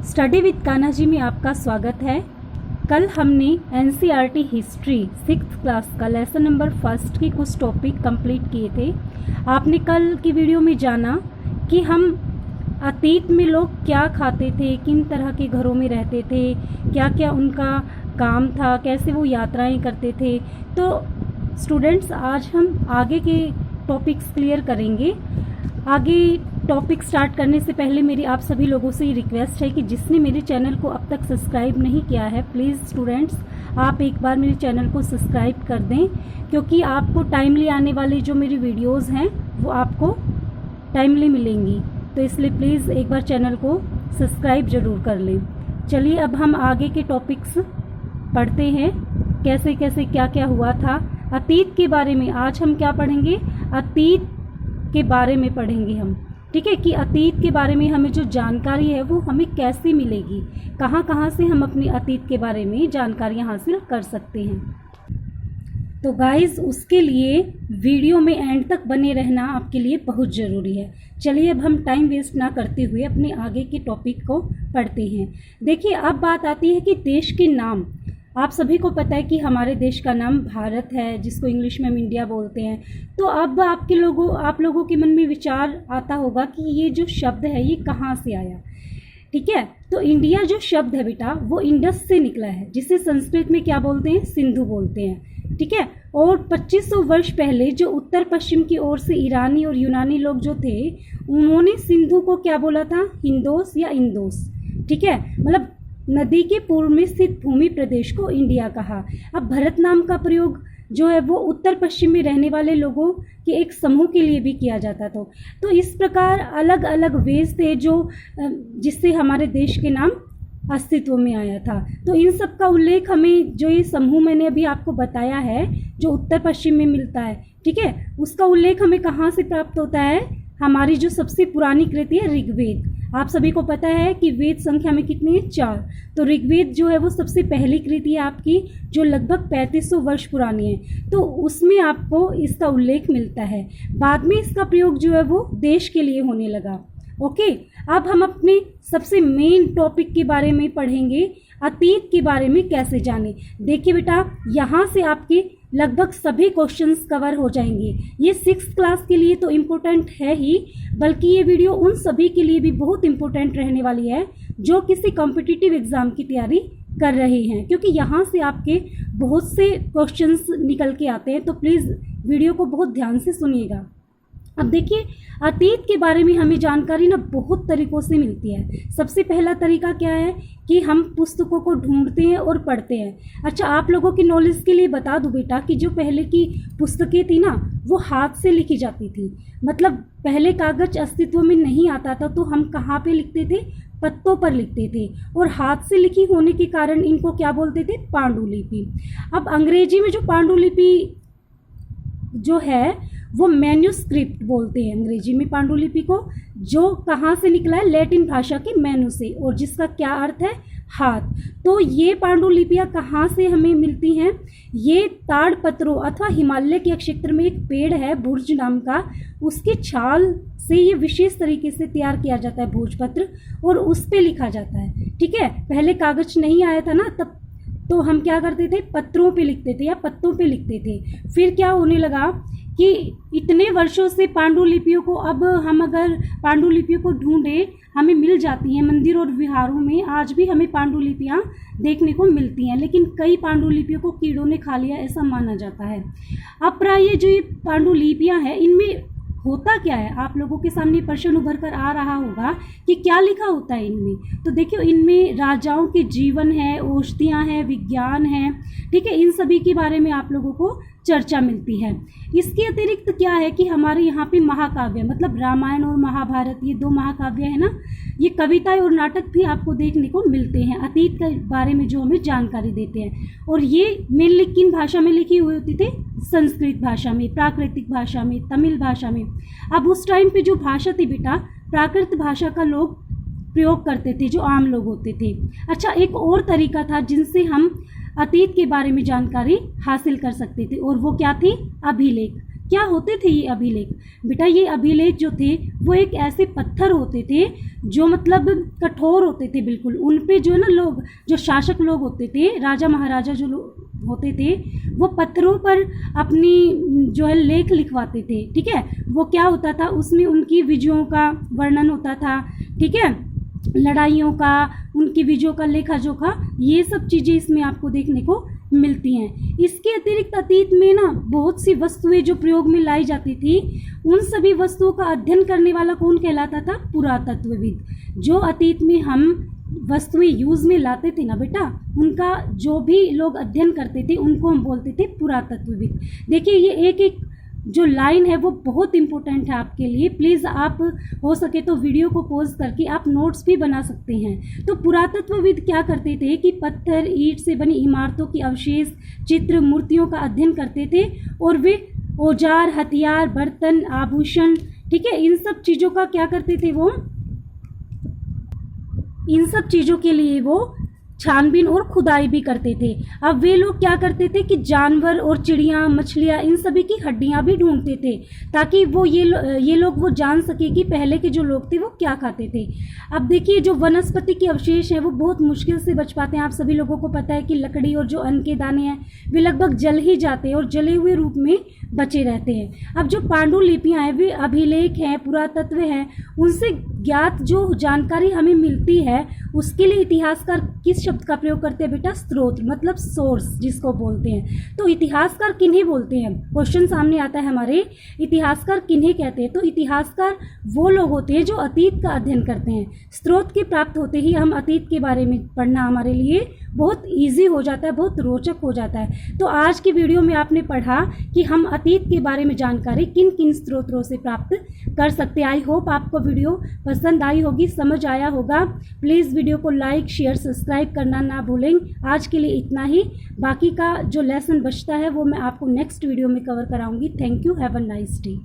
Study with Kanha ji में आपका स्वागत है। कल हमने एनसीईआरटी हिस्ट्री 6th क्लास का लेसन नंबर 1 के कुछ टॉपिक कंप्लीट किए थे। आपने कल की वीडियो में जाना कि हम अतीत में लोग क्या खाते थे, किन तरह के घरों में रहते थे, क्या क्या उनका काम था, कैसे वो यात्राएं करते थे। तो स्टूडेंट्स, आज हम आगे के टॉपिक्स क्लियर करेंगे। आगे टॉपिक स्टार्ट करने से पहले मेरी आप सभी लोगों से ये रिक्वेस्ट है कि जिसने मेरे चैनल को अब तक सब्सक्राइब नहीं किया है, प्लीज़ स्टूडेंट्स आप एक बार मेरे चैनल को सब्सक्राइब कर दें, क्योंकि आपको टाइमली आने वाली जो मेरी वीडियोस हैं वो आपको टाइमली मिलेंगी। तो इसलिए प्लीज़ एक बार चैनल को सब्सक्राइब ज़रूर कर लें। चलिए अब हम आगे के टॉपिक्स पढ़ते हैं, कैसे कैसे क्या क्या हुआ था अतीत के बारे में। आज हम क्या पढ़ेंगे? अतीत के बारे में पढ़ेंगे हम, ठीक है, कि अतीत के बारे में हमें जो जानकारी है वो हमें कैसे मिलेगी, कहाँ कहाँ से हम अपने अतीत के बारे में जानकारियाँ हासिल कर सकते हैं। तो गाइस, उसके लिए वीडियो में एंड तक बने रहना आपके लिए बहुत ज़रूरी है। चलिए अब हम टाइम वेस्ट ना करते हुए अपने आगे के टॉपिक को पढ़ते हैं। देखिए, अब बात आती है कि देश के नाम। आप सभी को पता है कि हमारे देश का नाम भारत है, जिसको इंग्लिश में हम इंडिया बोलते हैं। तो अब आप लोगों के मन में विचार आता होगा कि ये जो शब्द है ये कहाँ से आया, ठीक है। तो इंडिया जो शब्द है बेटा, वो इंडस से निकला है, जिसे संस्कृत में क्या बोलते हैं? सिंधु बोलते हैं, ठीक है। और 2500 वर्ष पहले जो उत्तर पश्चिम की ओर से ईरानी और यूनानी लोग जो थे, उन्होंने सिंधु को क्या बोला था? हिंदोस या इंदोस, ठीक है। मतलब नदी के पूर्व में स्थित भूमि प्रदेश को इंडिया कहा। अब भारत नाम का प्रयोग जो है वो उत्तर पश्चिम में रहने वाले लोगों के एक समूह के लिए भी किया जाता था। तो इस प्रकार अलग अलग वेज थे जो जिससे हमारे देश के नाम अस्तित्व में आया था। तो इन सब का उल्लेख हमें, जो ये समूह मैंने अभी आपको बताया है जो उत्तर पश्चिम में मिलता है, ठीक है, उसका उल्लेख हमें कहाँ से प्राप्त होता है? हमारी जो सबसे पुरानी कृति है ऋग्वेद। आप सभी को पता है कि वेद संख्या में कितनी है? 4। तो ऋग्वेद जो है वो सबसे पहली कृति है आपकी, जो लगभग 3500 वर्ष पुरानी है। तो उसमें आपको इसका उल्लेख मिलता है। बाद में इसका प्रयोग जो है वो देश के लिए होने लगा। ओके, अब हम अपने सबसे मेन टॉपिक के बारे में पढ़ेंगे, अतीत के बारे में कैसे जाने। देखिए बेटा, यहाँ से आपके लगभग सभी क्वेश्चंस कवर हो जाएंगे। ये 6th क्लास के लिए तो इम्पोर्टेंट है ही, बल्कि ये वीडियो उन सभी के लिए भी बहुत इम्पोर्टेंट रहने वाली है जो किसी कॉम्पिटिटिव एग्जाम की तैयारी कर रहे हैं, क्योंकि यहाँ से आपके बहुत से क्वेश्चंस निकल के आते हैं। तो प्लीज़ वीडियो को बहुत ध्यान से सुनिएगा। अब देखिए, अतीत के बारे में हमें जानकारी ना बहुत तरीक़ों से मिलती है। सबसे पहला तरीका क्या है कि हम पुस्तकों को ढूंढते हैं और पढ़ते हैं। अच्छा, आप लोगों की नॉलेज के लिए बता दूं बेटा कि जो पहले की पुस्तकें थी ना, वो हाथ से लिखी जाती थी। मतलब पहले कागज अस्तित्व में नहीं आता था, तो हम कहाँ पे लिखते थे? पत्तों पर लिखते थे। और हाथ से लिखी होने के कारण इनको क्या बोलते थे? पांडुलिपि। अब अंग्रेजी में जो पांडुलिपि जो है वो मैन्युस्क्रिप्ट बोलते हैं अंग्रेजी में पांडुलिपि को, जो कहाँ से निकला है? लैटिन भाषा के मैनु से, और जिसका क्या अर्थ है? हाथ। तो ये पांडुलिपियाँ कहाँ से हमें मिलती हैं? ये ताड़पत्रों अथवा हिमालय के क्षेत्र में एक पेड़ है भुर्ज नाम का, उसकी छाल से ये विशेष तरीके से तैयार किया जाता है भोजपत्र, और उस पे लिखा जाता है, ठीक है। पहले कागज नहीं आया था ना, तब तो हम क्या करते थे? पत्रों पे लिखते थे या पत्तों पे लिखते थे। फिर क्या होने लगा कि इतने वर्षों से पांडुलिपियों को, अब हम अगर पांडुलिपियों को ढूंढे, हमें मिल जाती हैं मंदिर और विहारों में। आज भी हमें पांडुलिपियाँ देखने को मिलती हैं, लेकिन कई पांडुलिपियों को कीड़ों ने खा लिया, ऐसा माना जाता है। अब प्राय जो ये पांडुलिपियाँ हैं, इनमें होता क्या है? आप लोगों के सामने प्रश्न उभर कर आ रहा होगा कि क्या लिखा होता है इनमें। तो देखिए, इनमें राजाओं के जीवन है, औषधियाँ हैं, विज्ञान है, ठीक है, इन सभी के बारे में आप लोगों को चर्चा मिलती है। इसके अतिरिक्त क्या है कि हमारे यहाँ पे महाकाव्य, मतलब रामायण और महाभारत, ये 2 महाकाव्य है ना, ये कविताएं और नाटक भी आपको देखने को मिलते हैं अतीत के बारे में, जो हमें जानकारी देते हैं। और ये मेनली किन भाषा में लिखी हुई होती थी? संस्कृत भाषा में, प्राकृतिक भाषा में, तमिल भाषा में। अब उस टाइम पे जो भाषा थी बेटा, प्राकृत भाषा का लोग प्रयोग करते थे, जो आम लोग होते थे। अच्छा, एक और तरीका था जिनसे हम अतीत के बारे में जानकारी हासिल कर सकते थे, और वो क्या थी? अभिलेख। क्या होते थे ये अभिलेख? बेटा ये अभिलेख जो थे वो एक ऐसे पत्थर होते थे जो मतलब कठोर होते थे बिल्कुल। उन पे जो है ना लोग, जो शासक लोग होते थे, राजा महाराजा जो लोग होते थे, वो पत्थरों पर अपनी जो है लेख लिखवाते थे। ठीक है, वो क्या होता था, उसमें उनकी विजयों का वर्णन होता था। ठीक है, लड़ाइयों का, उनकी विजयों का लेखा जोखा, ये सब चीज़ें इसमें आपको देखने को मिलती हैं। इसके अतिरिक्त अतीत में ना बहुत सी वस्तुएं जो प्रयोग में लाई जाती थी, उन सभी वस्तुओं का अध्ययन करने वाला कौन कहलाता था? पुरातत्वविद। जो अतीत में हम वस्तुएं यूज में लाते थे ना बेटा, उनका जो भी लोग अध्ययन करते थे उनको हम बोलते थे पुरातत्वविद। देखिए ये एक एक जो लाइन है वो बहुत इंपॉर्टेंट है आपके लिए। प्लीज़ आप हो सके तो वीडियो को पॉज करके आप नोट्स भी बना सकते हैं। तो पुरातत्वविद क्या करते थे कि पत्थर, ईंट से बनी इमारतों की अवशेष, चित्र, मूर्तियों का अध्ययन करते थे, और वे औजार, हथियार, बर्तन, आभूषण, ठीक है, इन सब चीज़ों का क्या करते थे वो, इन सब चीज़ों के लिए वो छानबीन और खुदाई भी करते थे। अब वे लोग क्या करते थे कि जानवर और चिड़िया, मछलियाँ, इन सभी की हड्डियाँ भी ढूंढते थे, ताकि वो ये लोग वो जान सके कि पहले के जो लोग थे वो क्या खाते थे। अब देखिए जो वनस्पति के अवशेष हैं वो बहुत मुश्किल से बच पाते हैं। आप सभी लोगों को पता है कि लकड़ी और जो अन्न के दाने हैं वे लगभग जल ही जाते हैं और जले हुए रूप में बचे रहते हैं। अब जो पांडुलिपियाँ हैं वे अभिलेख हैं, पुरातत्व हैं, उनसे ज्ञात जो जानकारी हमें मिलती है उसके लिए इतिहासकार किस शब्द का प्रयोग करते हैं बेटा? स्रोत, मतलब सोर्स जिसको बोलते हैं। तो इतिहासकार किन्हें बोलते हैं? क्वेश्चन सामने आता है हमारे, इतिहासकार किन्हें कहते हैं? तो इतिहासकार वो लोग होते हैं जो अतीत का अध्ययन करते हैं। स्रोत के प्राप्त होते ही हम अतीत के बारे में पढ़ना हमारे लिए बहुत ईजी हो जाता है, बहुत रोचक हो जाता है। तो आज की वीडियो में आपने पढ़ा कि हम अतीत के बारे में जानकारी किन किन स्रोतों से प्राप्त कर सकते हैं। आई होप आपको वीडियो पसंद आई होगी, समझ आया होगा। प्लीज़ वीडियो को लाइक, शेयर, सब्सक्राइब करना ना भूलें। आज के लिए इतना ही, बाकी का जो लेसन बचता है वो मैं आपको नेक्स्ट वीडियो में कवर कराऊंगी। Thank you, have a nice day.